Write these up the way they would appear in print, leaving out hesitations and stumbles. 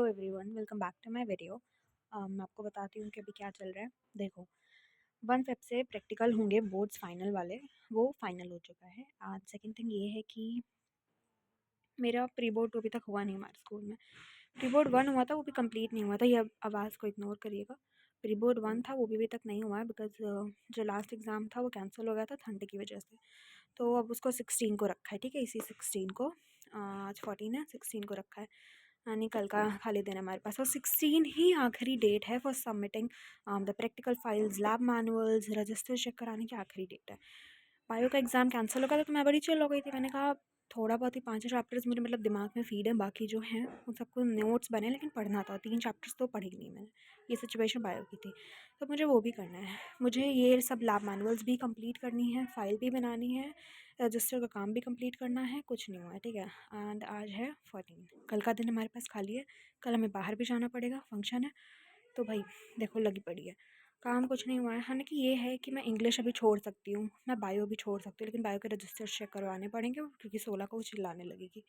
Everyone, welcome back to my video. मैं आपको बताती हूँ कि अभी क्या चल रहा है। देखो, 1 फ़ेब से प्रैक्टिकल होंगे बोर्ड्स फाइनल वाले, वो फाइनल हो चुका है। आज सेकंड थिंग ये है कि मेरा प्री बोर्ड तो अभी तक हुआ नहीं हमारे स्कूल में। प्री बोर्ड 1 हुआ था, वो भी कंप्लीट नहीं हुआ था। ये आवाज़ को इग्नोर करिएगा। प्री बोर्ड 1 था, वो भी अभी तक नहीं हुआ है बिकॉज़ जो लास्ट एग्ज़ाम था वो कैंसिल हो गया था ठंड की वजह से। तो अब उसको 16 को रखा है, ठीक है? इसी 16 को आज 14 है, 16 को रखा है। यानी कल का खाली दिन है हमारे पास, और 16 ही आखिरी डेट है for submitting the practical files, lab manuals, register check कराने की आखिरी डेट है। बायो का एग्ज़ाम कैंसिल हो गया था तो मैं बड़ी चिल हो गई थी। मैंने कहा थोड़ा बहुत ही 5 चैप्टर्स मेरे मतलब दिमाग में फीड हैं, बाकी जो हैं उन सबको नोट्स बने, लेकिन पढ़ना था। 3 चैप्टर्स तो पढ़े ही नहीं मैंने। ये सिचुएशन बायो की थी, तो मुझे वो भी करना है। मुझे ये सब लैब मैनुअल्स भी कंप्लीट करनी है, फाइल भी बनानी है, रजिस्टर का काम भी कंप्लीट करना है। कुछ नहीं हुआ है, ठीक है? एंड आज है 14, कल का दिन हमारे पास खाली है। कल हमें बाहर भी जाना पड़ेगा, फंक्शन है। तो भाई देखो, लगी पड़ी है, काम कुछ नहीं हुआ है। हालांकि ये है कि मैं इंग्लिश अभी छोड़ सकती हूँ, मैं बायो भी छोड़ सकती हूँ, लेकिन बायो के रजिस्टर चेक करवाने पड़ेंगे क्योंकि 16 को वो चिल्लाने लगेगी।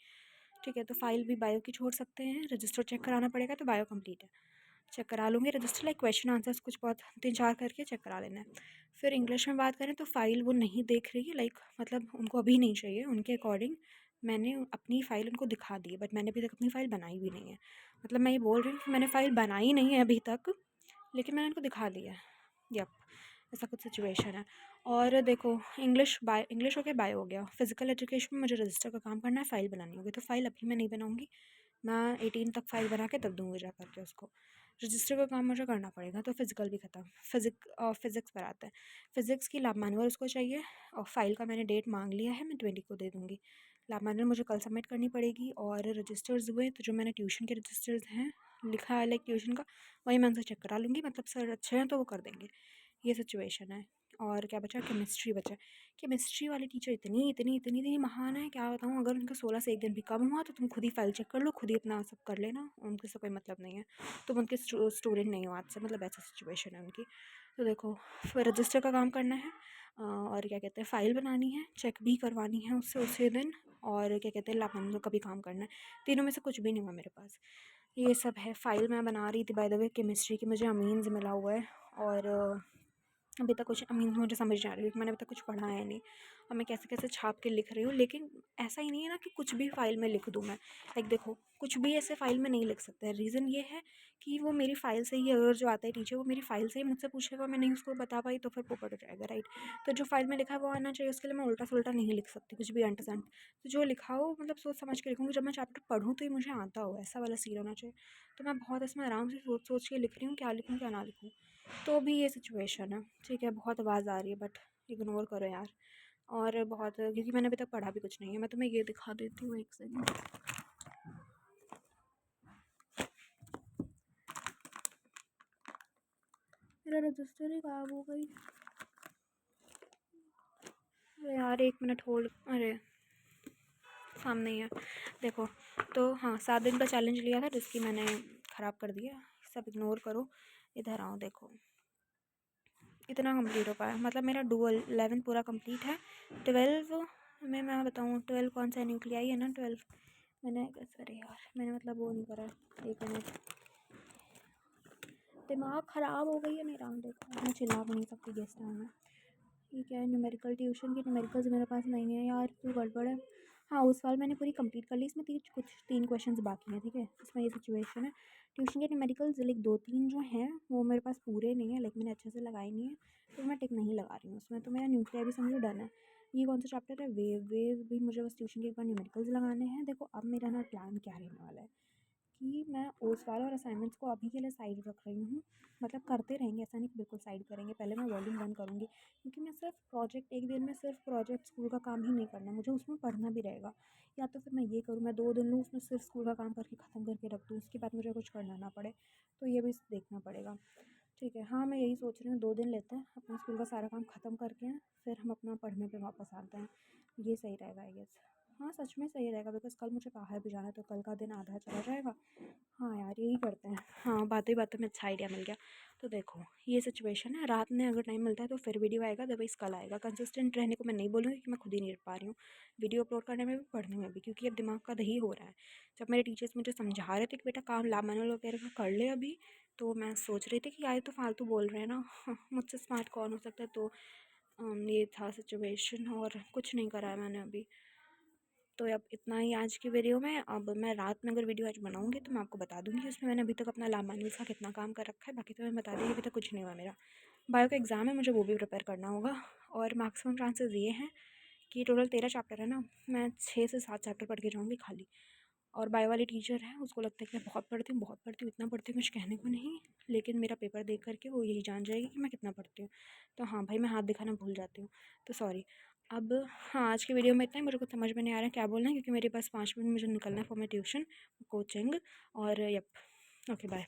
ठीक है, तो फाइल भी बायो की छोड़ सकते हैं, रजिस्टर चेक कराना पड़ेगा, तो बायो कंप्लीट है। चेक करा लूँगी रजिस्टर, लाइक क्वेश्चन आंसर्स कुछ बहुत 3-4 करके चेक करा लेना है। फिर इंग्लिश में बात करें तो फ़ाइल वो नहीं देख रही है, लाइक मतलब उनको अभी नहीं चाहिए। उनके अकॉर्डिंग मैंने अपनी फ़ाइल उनको दिखा दी है, बट मैंने अभी तक अपनी फ़ाइल बनाई भी नहीं है। मतलब मैं ये बोल रही हूँ कि मैंने फ़ाइल बनाई नहीं है अभी तक, लेकिन मैंने उनको दिखा दी है। यप, ऐसा कुछ सिचुएशन है। और देखो, इंग्लिश हो गया, बायो हो गया। फिज़िकल एजुकेशन में मुझे रजिस्टर का काम करना है, फ़ाइल बनानी होगी। तो फ़ाइल अभी मैं नहीं बनाऊँगी, मैं 18 तक फ़ाइल बना के तब दूँगी जा कर के उसको। रजिस्टर का काम मुझे करना पड़ेगा, तो फिज़िकल भी ख़त्म। फ़िज़िक्स पर आते हैं। फ़िज़िक्स की लैब मैनुअल उसको चाहिए, और फ़ाइल का मैंने डेट मांग लिया है, मैं 20 को दे दूँगी। लैब मैनुअल मुझे कल सबमिट करनी पड़ेगी। और रजिस्टर्स हुए तो जो मैंने ट्यूशन के रजिस्टर्स हैं लिखा है, लाइक ट्यूशन का, वही मैं उनसे चेक करा लूँगी। मतलब सर अच्छे हैं तो वो कर देंगे। ये सिचुएशन है। और क्या बचा? केमिस्ट्री बचा है। केमिस्ट्री वाली टीचर इतनी महान है, क्या बताऊँ। अगर उनका 16 से एक दिन भी कम हुआ तो तुम खुद ही फाइल चेक कर लो, खुद ही अपना सब कर लेना, उनके से कोई मतलब नहीं है। तुम उनके स्टूडेंट नहीं हो आज से, मतलब ऐसा सिचुएशन है उनकी। तो देखो, फिर रजिस्टर का काम करना है, और क्या कहते हैं, फ़ाइल बनानी है, चेक भी करवानी है उससे उसी दिन, और क्या कहते हैं, लैब मैनुअल का भी काम करना है। तीनों में से कुछ भी नहीं हुआ मेरे पास। ये सब है। फ़ाइल मैं बना रही थी बाय द वे, केमिस्ट्री की मुझे अमीन्स मिला हुआ है। और अभी तक कुछ मीन्स मुझे समझ नहीं आ रही, क्योंकि मैंने अभी तक कुछ पढ़ा है नहीं। और मैं कैसे कैसे छाप के लिख रही हूँ, लेकिन ऐसा ही नहीं है ना कि कुछ भी फ़ाइल में लिख दूँ मैं। लाइक देखो, कुछ भी ऐसे फ़ाइल में नहीं लिख सकते। रीज़न ये है कि वो मेरी फ़ाइल से ही, अगर जो आता है टीचर वो मेरी फ़ाइल से ही मुझसे पूछेगा, मैं नहीं उसको बता पाई तो फिर पोपट हो जाएगा, राइट? तो जो फ़ाइल में लिखा है वो आना चाहिए, उसके लिए मैं उल्टा सुल्टा नहीं लिख सकती, कुछ भी अंट संट। तो जो लिखा हो मतलब सोच समझ के लिखूँगी, जब मैं चैप्टर पढ़ूँ तो ये मुझे आता हो, ऐसा वाला सीन होना चाहिए। तो मैं बहुत इसमें आराम से सोच सोच के लिख रही हूँ, क्या लिखूँ क्या ना लिखूँ। तो भी ये सिचुएशन है, ठीक है? बहुत आवाज़ आ रही है, बट इग्नोर करो यार। और बहुत, क्योंकि मैंने अभी तक पढ़ा भी कुछ नहीं है। मैं तुम्हें ये दिखा देती हूँ, एक सेकंड। मेरा रजिस्टर ही गायब हो गई। अरे यार, 1 मिनट होल्ड। अरे सामने ही है, देखो। तो हाँ, 7 दिन का चैलेंज लिया था जिसकी मैंने ख़राब कर दिया। सब इग्नोर करो, इधर आओ। देखो, इतना कंप्लीट हो पाया, मतलब मेरा डुअल 11 पूरा कंप्लीट है। 12 में मैं बताऊँ, 12 कौन सा न्यूक्लियाई है ना, 12 मैंने, अरे यार मैंने मतलब वो नहीं करा। 1 मिनट, दिमाग ख़राब हो गई है मेरा। देखो, मैं चिल्ला भी नहीं सकती गेस्ट टाइम में। ठीक है, न्यूमेरिकल ट्यूशन की न्यूमेरिकल्स मेरे पास नहीं है यार, क्यों गड़बड़ है। हाँ, उस साल मैंने पूरी कंप्लीट कर ली, इसमें तीन क्वेश्चंस बाकी हैं, ठीक है? इसमें ये सिचुएशन है। ट्यूशन के न्यूमेरिकल्स लाइक 2-3 जो हैं वो मेरे पास पूरे नहीं है, लाइक मैंने अच्छे से लगाई नहीं है, तो मैं टिक नहीं लगा रही हूँ उसमें। तो मेरा न्यूक्लियर भी समझो डन है। ये कौन सा चैप्टर है? वेव भी मुझे बस ट्यूशन के एक बार न्यूमेरिकल्स लगाने हैं। देखो, अब मेरा ना प्लान क्या रहने वाला है कि मैं ओस वाला और असाइनमेंट्स को अभी के लिए साइड रख रही हूँ। मतलब करते रहेंगे, ऐसा नहीं कि बिल्कुल साइड करेंगे। पहले मैं वॉल्यूम 1 करूँगी, क्योंकि मैं सिर्फ प्रोजेक्ट, एक दिन में सिर्फ प्रोजेक्ट स्कूल का काम ही नहीं करना, मुझे उसमें पढ़ना भी रहेगा। या तो फिर मैं ये करूँ, मैं 2 दिन लूँ उसमें सिर्फ स्कूल का काम करके ख़त्म करके रख दूँ, उसके बाद मुझे कुछ करना ना पड़े। तो ये भी देखना पड़ेगा, ठीक है? हाँ, मैं यही सोच रही हूँ, 2 दिन लेते हैं, अपना स्कूल का सारा काम ख़त्म करके फिर हम अपना पढ़ने पे वापस आते हैं। ये सही रहेगा आई गेस। हाँ, सच में सही रहेगा, बिकॉज़ कल मुझे बाहर भी जाना है, तो कल का दिन आधा चला जाएगा। हाँ यार, यार यही करते हैं। हाँ, बातों ही बातों में अच्छा आइडिया मिल गया। तो देखो ये सिचुएशन है, रात में अगर टाइम मिलता है तो फिर वीडियो आएगा, अदरवाइज़ कल आएगा। कंसिस्टेंट रहने को मैं नहीं बोलूँगी कि मैं खुद ही नहीं पा रही हूँ वीडियो अपलोड करने में भी, पढ़ने में भी, क्योंकि अब दिमाग का दही हो रहा है। जब मेरे टीचर्स मुझे समझा रहे थे कि बेटा काम लैब मैनुअल वगैरह का कर ले अभी, तो मैं सोच रही थी कि यार ये तो फालतू बोल रहे हैं ना, मुझसे स्मार्ट कौन हो सकता है। तो ये था सिचुएशन और कुछ नहीं करा है मैंने अभी। तो अब इतना ही आज की वीडियो में। अब मैं रात में अगर वीडियो आज बनाऊंगी तो मैं आपको बता दूंगी उसमें मैंने अभी तक अपना लैब मैनुअल का कितना काम कर रखा है। बाकी तो मैं बता दूँगी अभी तक कुछ नहीं हुआ मेरा। बायो का एग्ज़ाम है, मुझे वो भी प्रिपेयर करना होगा। और मैक्सिमम चांसेस ये हैं कि टोटल 13 चैप्टर है ना, मैं 6 से 7 चैप्टर पढ़ के जाऊँगी खाली। और बायो वाली टीचर है, उसको लगता है कि मैं बहुत पढ़ती हूँ, इतना पढ़ती हूँ कुछ कहने को नहीं। लेकिन मेरा पेपर देख करके वो यही जान जाएगी कि मैं कितना पढ़ती हूँ। तो हाँ भाई, मैं हाथ दिखाना भूल जाती हूँ, तो सॉरी। अब हाँ, आज की वीडियो में इतना ही। मुझे कुछ समझ में नहीं आ रहा है क्या बोलना है, क्योंकि मेरे पास 5 मिनट मुझे निकलना है फॉर माई ट्यूशन कोचिंग। और यप, ओके बाय।